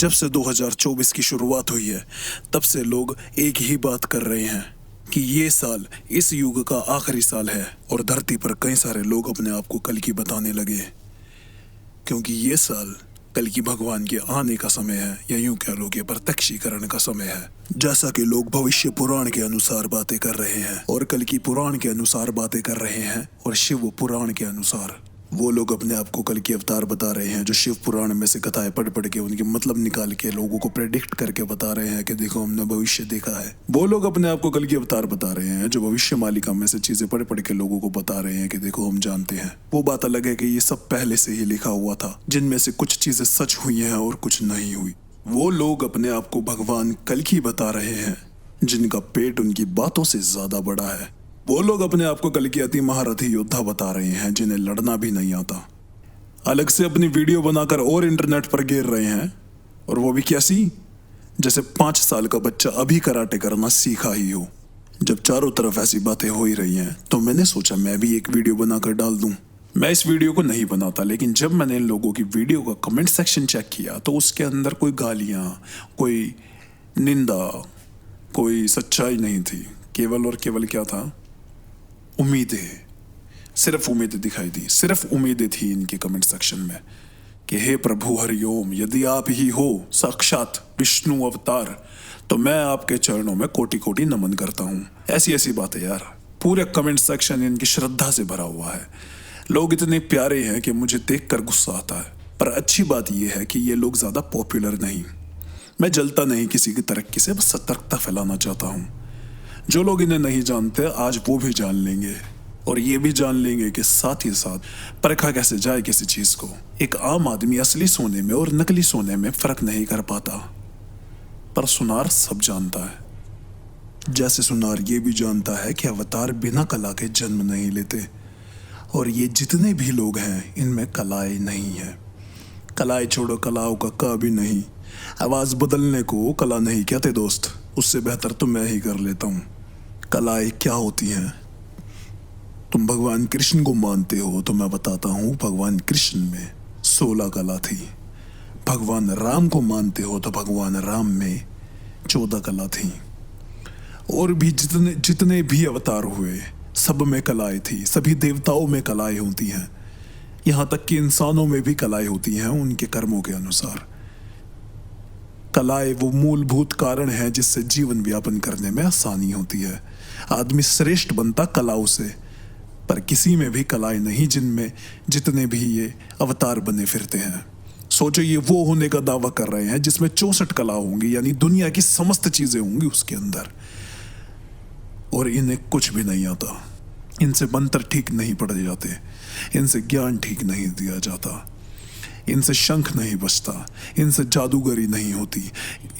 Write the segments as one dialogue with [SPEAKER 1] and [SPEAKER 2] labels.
[SPEAKER 1] जब से 2024 की शुरुआत हुई है तब से लोग एक ही बात कर रहे हैं कि ये साल इस युग का आखिरी साल है। और धरती पर कई सारे लोग अपने आप को कल की बताने लगे, क्योंकि ये साल कल की भगवान के आने का समय है, या यूं कह लो कि प्रत्यक्षीकरण का समय है। जैसा कि लोग भविष्य पुराण के अनुसार बातें कर रहे हैं और कल की पुराण के अनुसार बातें कर रहे हैं और शिव पुराण के अनुसार वो लोग अपने आप को कल की अवतार बता रहे हैं, जो शिव पुराण में से कथाएं पढ़ पढ़ के उनके मतलब निकाल के लोगों को प्रेडिक्ट करके बता रहे हैं कि देखो हमने भविष्य देखा है। वो लोग अपने आप को कल की अवतार बता रहे हैं, जो भविष्य मालिका में से चीजें पढ़ पढ़ के लोगों को बता रहे हैं कि देखो हम जानते हैं। वो बात अलग है कि ये सब पहले से ही लिखा हुआ था, जिनमें से कुछ चीजें सच हुई हैं और कुछ नहीं हुई। वो लोग अपने आप को भगवान कल की बता रहे हैं, जिनका पेट उनकी बातों से ज्यादा बड़ा है। वो लोग अपने आप को कल की अति महारथी योद्धा बता रहे हैं, जिन्हें लड़ना भी नहीं आता। अलग से अपनी वीडियो बनाकर और इंटरनेट पर गिर रहे हैं, और वो भी कैसी, जैसे 5 साल का बच्चा अभी कराटे करना सीखा ही हो। जब चारों तरफ ऐसी बातें हो ही रही हैं तो मैंने सोचा मैं भी एक वीडियो बनाकर डाल दूं। मैं इस वीडियो को नहीं बनाता, लेकिन जब मैंने इन लोगों की वीडियो का कमेंट सेक्शन चेक किया तो उसके अंदर कोई गालियां, कोई निंदा, कोई सच्चाई नहीं थी। केवल और केवल क्या था, उम्मीदें। सिर्फ उम्मीदें दिखाई दी, सिर्फ उम्मीदें थी इनके कमेंट सेक्शन में कि हे प्रभु हरिओम, यदि आप ही हो साक्षात विष्णु अवतार तो मैं आपके चरणों में कोटि कोटि नमन करता हूँ। ऐसी ऐसी बातें यार। पूरे कमेंट सेक्शन इनकी श्रद्धा से भरा हुआ है। लोग इतने प्यारे हैं कि मुझे देखकर गुस्सा आता है। पर अच्छी बात यह है कि ये लोग ज्यादा पॉपुलर नहीं। मैं जलता नहीं किसी की तरक्की से, बस सतर्कता फैलाना चाहता हूँ। जो लोग इन्हें नहीं जानते आज वो भी जान लेंगे, और ये भी जान लेंगे कि साथ ही साथ परखा कैसे जाए किसी चीज को। एक आम आदमी असली सोने में और नकली सोने में फर्क नहीं कर पाता, पर सुनार सब जानता है। जैसे सुनार ये भी जानता है कि अवतार बिना कला के जन्म नहीं लेते, और ये जितने भी लोग हैं इनमें कलाएं नहीं है। कलाएं छोड़ो, कलाओं का का भी नहीं। आवाज बदलने को कला नहीं कहते दोस्त, उससे बेहतर तो मैं ही कर लेता हूँ। कलाएं क्या होती हैं? तुम भगवान कृष्ण को मानते हो तो मैं बताता हूँ, भगवान कृष्ण में 16 कला थी। भगवान राम को मानते हो तो भगवान राम में 14 कला थी। और भी जितने जितने भी अवतार हुए सब में कलाएं थी। सभी देवताओं में कलाएं होती हैं, यहाँ तक कि इंसानों में भी कलाएं होती हैं उनके कर्मों के अनुसार। कलाएं वो मूलभूत कारण है जिससे जीवन व्यापन करने में आसानी होती है। आदमी श्रेष्ठ बनता कलाओं से, पर किसी में भी कलाएं नहीं जिनमें जितने भी ये अवतार बने फिरते हैं। सोचो ये वो होने का दावा कर रहे हैं जिसमें 64 कला होंगी, यानी दुनिया की समस्त चीजें होंगी उसके अंदर, और इन्हें कुछ भी नहीं आता। इनसे मंत्र ठीक नहीं पढ़े जाते, इनसे ज्ञान ठीक नहीं दिया जाता, इनसे शंख नहीं बजता, इनसे जादूगरी नहीं होती,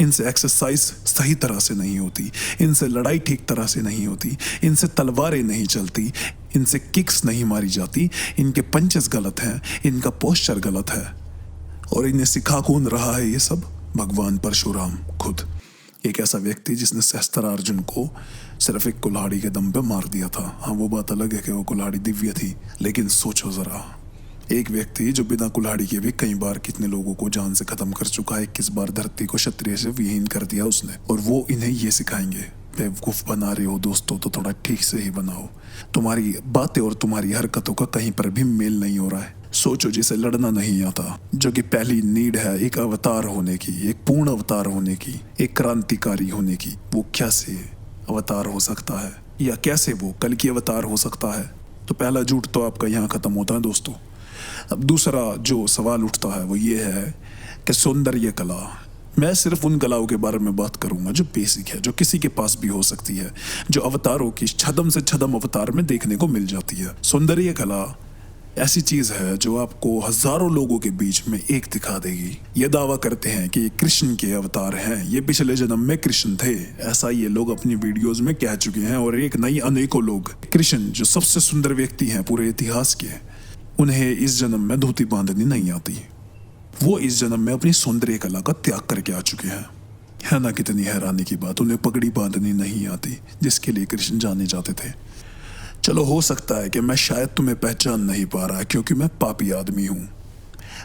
[SPEAKER 1] इनसे एक्सरसाइज सही तरह से नहीं होती, इनसे लड़ाई ठीक तरह से नहीं होती, इनसे तलवारें नहीं चलती, इनसे किक्स नहीं मारी जाती, इनके पंचेस गलत हैं, इनका पोस्चर गलत है। और इन्हें सिखा कौन रहा है ये सब? भगवान परशुराम खुद, एक ऐसा व्यक्ति जिसने सहस्त्रार्जुन को सिर्फ एक कुल्हाड़ी के दम पे मार दिया था। हाँ, वो बात अलग है कि वो कुल्हाड़ी दिव्य थी, लेकिन सोचो जरा, एक व्यक्ति जो बिना कुल्हाड़ी के भी कई बार कितने लोगों को जान से खत्म कर चुका है, किस बार धरती को क्षत्रिय से विहीन कर दिया उसने, और वो इन्हें ये सिखाएंगे। बेवकूफ बना रहे हो दोस्तों तो थोड़ा ठीक से ही बनाओ। तुम्हारी बातें और तुम्हारी हरकतों का कहीं पर भी मेल नहीं हो रहा है। सोचो, जिसे लड़ना नहीं आता, जो कि पहली नीड है एक अवतार होने की, एक पूर्ण अवतार होने की, एक क्रांतिकारी होने की, वो कैसे अवतार हो सकता है, या कैसे वो कल की अवतार हो सकता है? तो पहला झूठ तो आपका यहाँ खत्म होता है दोस्तों। अब दूसरा जो सवाल उठता है वो ये है कि सौंदर्य कला। मैं सिर्फ उन कलाओं के बारे में बात करूंगा जो बेसिक है, जो किसी के पास भी हो सकती है, जो अवतारों की छदम से छदम अवतार में देखने को मिल जाती है। सौंदर्य कला ऐसी चीज है जो आपको हजारों लोगों के बीच में एक दिखा देगी। ये दावा करते हैं कि ये कृष्ण के अवतार हैं, ये पिछले जन्म में कृष्ण थे, ऐसा ये लोग अपनी वीडियोस में कह चुके हैं। और एक नहीं अनेकों लोग, कृष्ण जो सबसे सुंदर व्यक्ति हैं पूरे इतिहास के, उन्हें इस जन्म में धोती बांधनी नहीं आती। वो इस जन्म में अपनी सौंदर्य कला का त्याग करके आ चुके हैं। है ना कितनी हैरानी की बात, उन्हें पगड़ी बांधनी नहीं आती जिसके लिए कृष्ण जाने जाते थे। चलो, हो सकता है कि मैं शायद तुम्हें पहचान नहीं पा रहा क्योंकि मैं पापी आदमी हूं,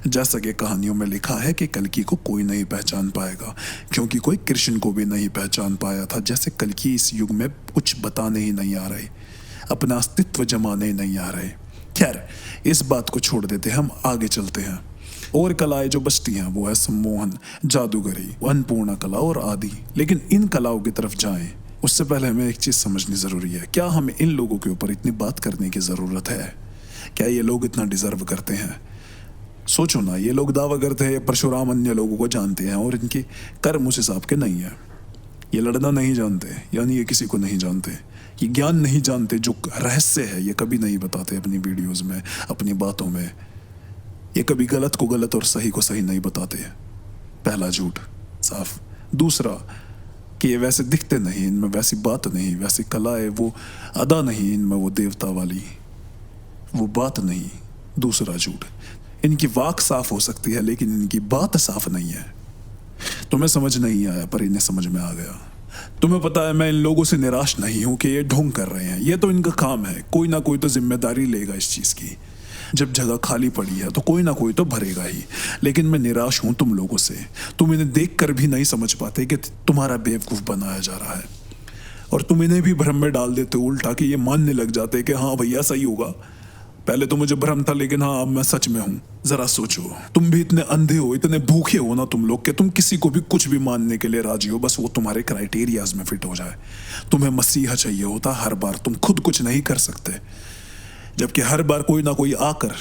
[SPEAKER 1] जैसा कि कहानियों में लिखा है कि कल्कि को कोई नहीं पहचान पाएगा, क्योंकि कोई कृष्ण को भी नहीं पहचान पाया था। जैसे कल्कि इस युग में कुछ बताने ही नहीं आ रहे, अपना अस्तित्व जमाने ही नहीं आ रहे। खैर, इस बात को छोड़ देते, हम आगे चलते हैं। और कलाएं जो बचती हैं वो है सम्मोहन, जादूगरी, अन्नपूर्णा कला और आदि। लेकिन इन कलाओं की तरफ जाएं उससे पहले हमें एक चीज समझनी जरूरी है। क्या हमें इन लोगों के ऊपर इतनी बात करने की जरूरत है? क्या ये लोग इतना डिजर्व करते हैं? सोचो ना, ये लोग दावा करते हैं परशुराम अन्य लोगों को जानते हैं और इनके कर्म उस हिसाब के नहीं है। ये लड़ना नहीं जानते, यानी ये किसी को नहीं जानते, ये ज्ञान नहीं जानते, जो रहस्य है ये कभी नहीं बताते अपनी वीडियोस में, अपनी बातों में। ये कभी गलत को गलत और सही को सही नहीं बताते। पहला झूठ साफ। दूसरा कि ये वैसे दिखते नहीं, इनमें वैसी बात नहीं, वैसी कला है, वो अदा नहीं इनमें, वो देवता वाली वो बात नहीं। दूसरा झूठ, इनकी वाक साफ हो सकती है लेकिन इनकी बात साफ नहीं है। तुम्हें समझ नहीं आया पर इन्हें समझ में आ गया। तुम्हें पता है मैं इन लोगों से निराश नहीं हूं कि ये ढोंग कर रहे हैं, ये तो इनका काम है, कोई ना कोई तो जिम्मेदारी लेगा इस चीज की। जब जगह खाली पड़ी है तो कोई ना कोई तो भरेगा ही। लेकिन मैं निराश हूं तुम लोगों से। तुम इन्हें देख कर भी नहीं समझ पाते कि तुम्हारा बेवकूफ बनाया जा रहा है, और तुम इन्हें भी भ्रम में डाल देते हो उल्टा, कि ये मानने लग जाते कि हाँ भैया सही होगा। पहले तो मुझे भ्रम था लेकिन हाँ अब मैं सच में हूं। जरा सोचो, तुम भी इतने अंधे हो, इतने भूखे हो ना तुम लोग, कि तुम किसी को भी कुछ भी मानने के लिए राजी हो, बस वो तुम्हारे क्राइटेरियाज में फिट हो जाए। तुम्हें मसीहा चाहिए होता हर बार, तुम खुद कुछ नहीं कर सकते, जबकि हर बार कोई ना कोई आकर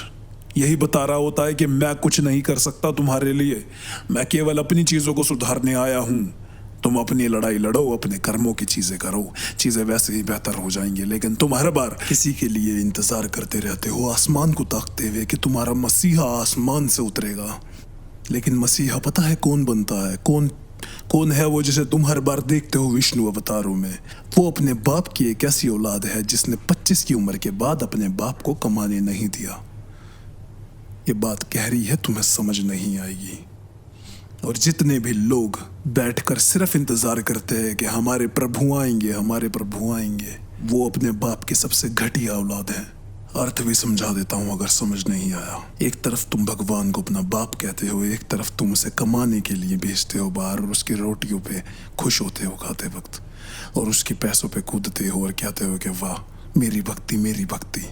[SPEAKER 1] यही बता रहा होता है कि मैं कुछ नहीं कर सकता तुम्हारे लिए, मैं केवल अपनी चीजों को सुधारने आया हूं। तुम अपनी लड़ाई लड़ो, अपने कर्मों की चीजें करो, चीजें वैसे ही बेहतर हो जाएंगी। लेकिन तुम हर बार किसी के लिए इंतजार करते रहते हो, आसमान को ताकते हुए कि तुम्हारा मसीहा आसमान से उतरेगा। लेकिन मसीहा पता है कौन बनता है? कौन है वो जिसे तुम हर बार देखते हो विष्णु अवतारों में? वो अपने बाप की एक ऐसी औलाद है जिसने 25 की उम्र के बाद अपने बाप को कमाने नहीं दिया। ये बात गहरी है, तुम्हें समझ नहीं आएगी। और जितने भी लोग बैठकर सिर्फ इंतजार करते हैं कि हमारे प्रभु आएंगे, हमारे प्रभु आएंगे, वो अपने बाप की सबसे घटिया औलाद है। अर्थ भी समझा देता हूं अगर समझ नहीं आया। एक तरफ तुम भगवान को अपना बाप कहते हो, एक तरफ तुम उसे कमाने के लिए भेजते हो बाहर, और उसकी रोटियों पे खुश होते हो खाते वक्त, और उसके पैसों पे कूदते हो और कहते हो कि वाह मेरी भक्ति, मेरी भक्ति।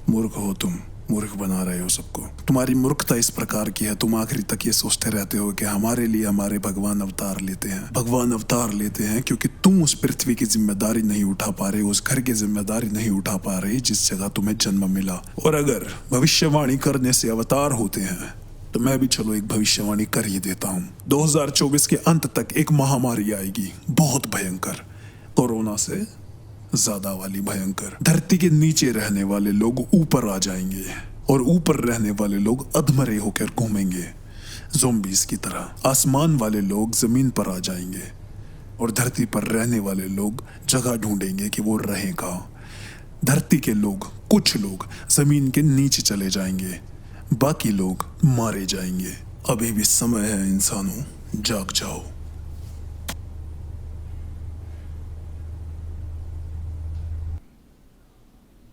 [SPEAKER 1] मूर्ख हो तुम, मूर्ख बना रहे हो सबको। तुम्हारी मूर्खता इस प्रकार की है, तुम आखिरी तक ये सोचते रहते हो कि हमारे लिए हमारे भगवान अवतार लेते हैं। भगवान अवतार लेते हैं क्योंकि तुम उस पृथ्वी की जिम्मेदारी नहीं उठा पा रहे, उस घर की जिम्मेदारी नहीं उठा पा रहे जिस जगह तुम्हें जन्म मिला। और अगर भविष्यवाणी करने से अवतार होते हैं तो मैं भी चलो एक भविष्यवाणी कर ही देता हूँ। 2024 के अंत तक एक महामारी आएगी, बहुत भयंकर, कोरोना से ज्यादा वाली भयंकर। धरती के नीचे रहने वाले लोग ऊपर आ जाएंगे और ऊपर रहने वाले लोग अधमरे होकर घूमेंगे ज़ोंबीज की तरह। आसमान वाले लोग जमीन पर आ जाएंगे और धरती पर रहने वाले लोग जगह ढूंढेंगे कि वो रहें कहाँ। धरती के लोग, कुछ लोग जमीन के नीचे चले जाएंगे, बाकी लोग मारे जाएंगे। अभी भी समय है इंसानों, जाग जाओ।